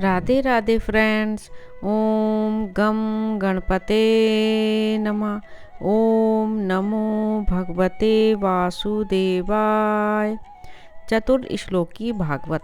Radhe Radhe friends. ओम गम गणपते नमः। ओम नमो भगवते वासुदेवाय। चतुर्थ श्लोकी भागवत।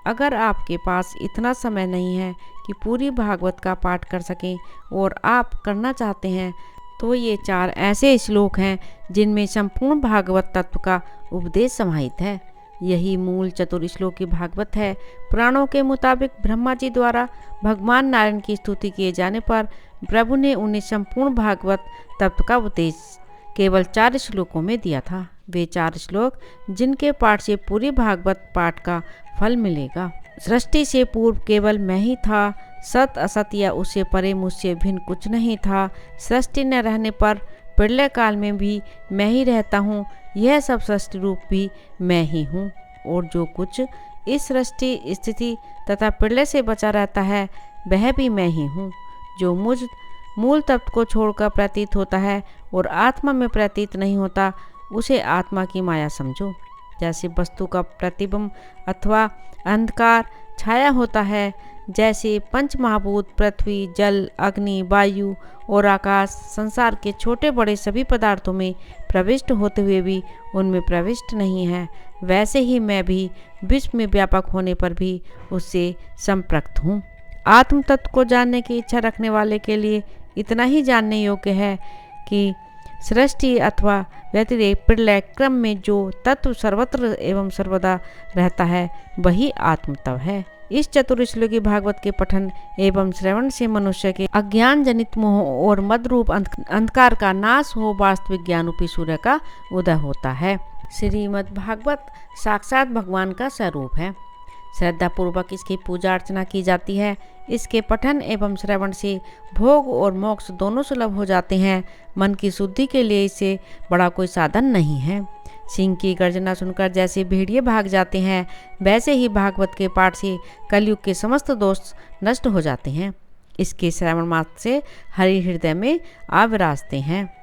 अगर आपके पास इतना समय नहीं है कि पूरी भागवत का पाठ कर सकें और आप करना चाहते हैं तो ये 4 ऐसे श्लोक हैं जिनमें संपूर्ण भागवत तत्व का उपदेश समाहित है। यही मूल चतुर्श्लोकी भागवत है। पुराणों के मुताबिक ब्रह्मा जी द्वारा भगवान नारायण की स्तुति किए जाने पर प्रभु ने उन्हें संपूर्ण भागवत तत्व का उपदेश केवल 4 श्लोकों में दिया था। वे 4 श्लोक जिनके पाठ से पूरी भागवत पाठ का फल मिलेगा। सृष्टि से पूर्व केवल मैं ही था, सत असत या उससे परे मुझसे भिन्न कुछ नहीं था। सृष्टि न रहने पर प्रलय काल में भी मैं ही रहता हूँ। यह सब सृष्टि रूप भी मैं ही हूँ और जो कुछ इस सृष्टि स्थिति तथा प्रलय से बचा रहता है वह भी मैं ही हूँ। जो मुझ मूल तत्व को छोड़कर प्रतीत होता है और आत्मा में प्रतीत नहीं होता उसे आत्मा की माया समझो। जैसे वस्तु का प्रतिबिंब अथवा अंधकार छाया होता है, जैसे पंच महाभूत पृथ्वी, जल, अग्नि, वायु और आकाश संसार के छोटे बड़े सभी पदार्थों में प्रविष्ट होते हुए भी उनमें प्रविष्ट नहीं है, वैसे ही मैं भी विश्व में व्यापक होने पर भी उससे संपृक्त हूँ। आत्म तत्व को जानने की इच्छा रखने वाले के लिए इतना ही जानने योग्य है कि सृष्टि अथवा व्यतिरेक प्रलय क्रम में जो तत्व सर्वत्र एवं सर्वदा रहता है वही आत्म तत्व है। इस चतुर्श्लोकी भागवत के पठन एवं श्रवण से मनुष्य के अज्ञान जनित मोह और मद रूप अंधकार का नाश हो वास्तविक ज्ञान रूपी सूर्य का उदय होता है। श्रीमद् भागवत साक्षात भगवान का स्वरूप है। श्रद्धा पूर्वक इसकी पूजा अर्चना की जाती है। इसके पठन एवं श्रवण से भोग और मोक्ष दोनों सुलभ हो जाते हैं। मन की शुद्धि के लिए इससे बड़ा कोई साधन नहीं है। सिंह की गर्जना सुनकर जैसे भेड़िए भाग जाते हैं वैसे ही भागवत के पाठ से कलयुग के समस्त दोष नष्ट हो जाते हैं। इसके श्रवण मात्र से हरि हृदय में आविराजते हैं।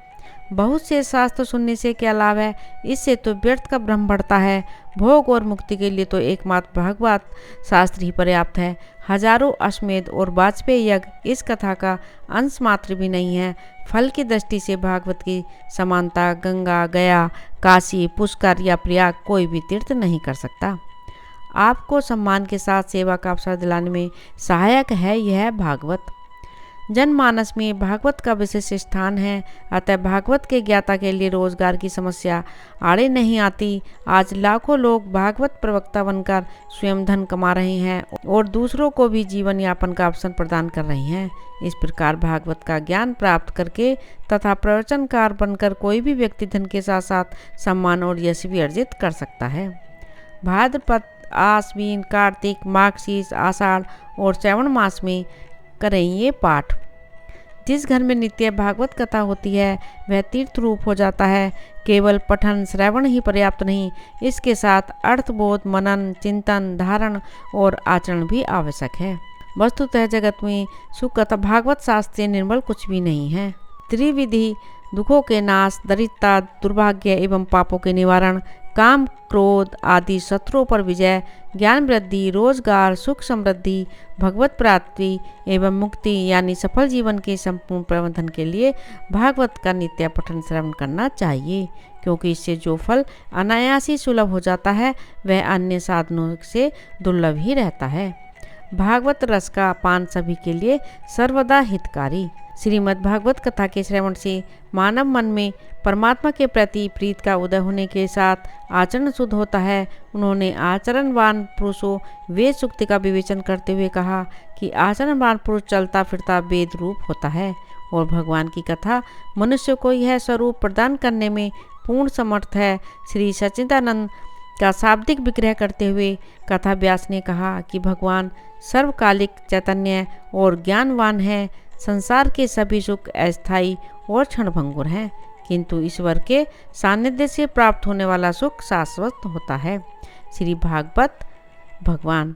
बहुत से शास्त्र सुनने से क्या लाभ है, इससे तो व्यर्थ का भ्रम बढ़ता है। भोग और मुक्ति के लिए तो एकमात्र भागवत शास्त्र ही पर्याप्त है। हजारों अश्वमेध और वाजपेयी यज्ञ इस कथा का अंश मात्र भी नहीं है। फल की दृष्टि से भागवत की समानता गंगा, गया, काशी, पुष्कर या प्रयाग कोई भी तीर्थ नहीं कर सकता। आपको सम्मान के साथ सेवा का अवसर दिलाने में सहायक है यह भागवत। जनमानस में भागवत का विशेष स्थान है। अतः भागवत के ज्ञाता के लिए रोजगार की समस्या आड़े नहीं आती। आज लाखों लोग भागवत प्रवक्ता बनकर स्वयं धन कमा रहे हैं और दूसरों को भी जीवन यापन का अवसर प्रदान कर रहे हैं। इस प्रकार भागवत का ज्ञान प्राप्त करके तथा प्रवचनकार बनकर कोई भी व्यक्ति धन के साथ साथ सम्मान और यश भी अर्जित कर सकता है। भाद्रपद, आश्विन, कार्तिक, माघशीर्ष, आषाढ़ और श्रावण मास में करें ये पाठ। जिस घर में नित्य भागवत कथा होती है वह तीर्थ रूप हो जाता है। केवल पठन श्रवण ही पर्याप्त नहीं, इसके साथ अर्थबोध, मनन, चिंतन, धारण और आचरण भी आवश्यक है। वस्तुतः जगत में सुख तथा भागवत शास्त्र से निर्मल कुछ भी नहीं है। त्रिविधि दुखों के नाश, दरिद्रता, दुर्भाग्य एवं पापों के निवारण, काम, क्रोध आदि शत्रुओं पर विजय, ज्ञान वृद्धि, रोजगार, सुख समृद्धि, भगवत प्राप्ति एवं मुक्ति यानी सफल जीवन के संपूर्ण प्रबंधन के लिए भागवत का नित्य पठन श्रवण करना चाहिए, क्योंकि इससे जो फल अनायास ही सुलभ हो जाता है वह अन्य साधनों से दुर्लभ ही रहता है। भागवत रस का पान सभी के लिए सर्वदा हितकारी। श्रीमद् भागवत कथा के श्रवण से मानव मन में परमात्मा के प्रति प्रीत का उदय होने के साथ आचरण शुद्ध होता है। उन्होंने आचरणवान पुरुषों वेद सूक्ति का विवेचन करते हुए कहा कि आचरणवान पुरुष चलता फिरता वेद रूप होता है और भगवान की कथा मनुष्य को यह स्वरूप प्रदान करने में पूर्ण समर्थ है। श्री सच्चिदानंद का शाब्दिक विग्रह करते हुए कथा व्यास ने कहा कि भगवान सर्वकालिक चैतन्य और ज्ञानवान है। संसार के सभी सुख अस्थायी और क्षणभंगुर हैं, किंतु ईश्वर के सानिध्य से प्राप्त होने वाला सुख शाश्वत होता है। श्री भागवत भगवान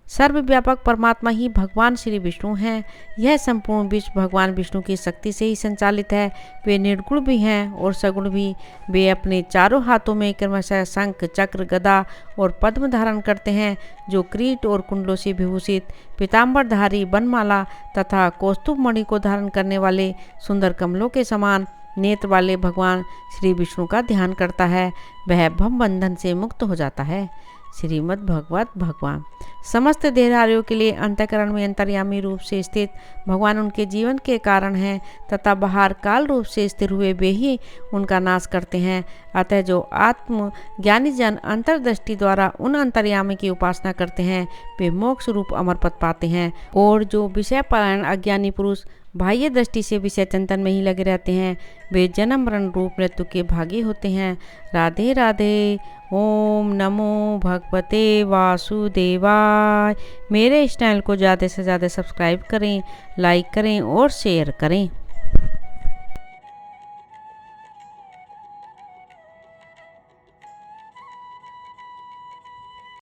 सर्वव्यापक परमात्मा ही भगवान श्री विष्णु हैं। यह संपूर्ण विश्व भगवान विष्णु की शक्ति से ही संचालित है। वे निर्गुण भी हैं और सगुण भी। वे अपने चारों हाथों में क्रमशः शंख, चक्र, गदा और पद्म धारण करते हैं, जो किरीट और कुंडलों से विभूषित पीताम्बरधारी, बनमाला तथा कौस्तुभ मणि को धारण करने वाले सुंदर कमलों के समान नेत्र वाले भगवान श्री विष्णु का ध्यान करता है, वह भव बंधन से मुक्त हो जाता है। श्रीमद् भगवत भगवान समस्त देहधारियों के लिए अंतःकरण में अंतर्यामी रूप से स्थित भगवान उनके जीवन के कारण हैं तथा बाहर काल रूप से स्थिर हुए वे ही उनका नाश करते हैं। अतः जो आत्म ज्ञानी जन अंतर्दृष्टि द्वारा उन अंतर्यामी की उपासना करते हैं वे मोक्ष रूप अमर पद पाते हैं, और जो विषय परायण अज्ञानी पुरुष बाह्य दृष्टि से विषय चिंतन में ही लगे रहते हैं वे जन्म मरण रूप मृत्यु के भागी होते हैं। राधे राधे। ओम नमो भगवते वासुदेवाय। मेरे इस चैनल को ज़्यादा से ज़्यादा सब्सक्राइब करें, लाइक करें और शेयर करें।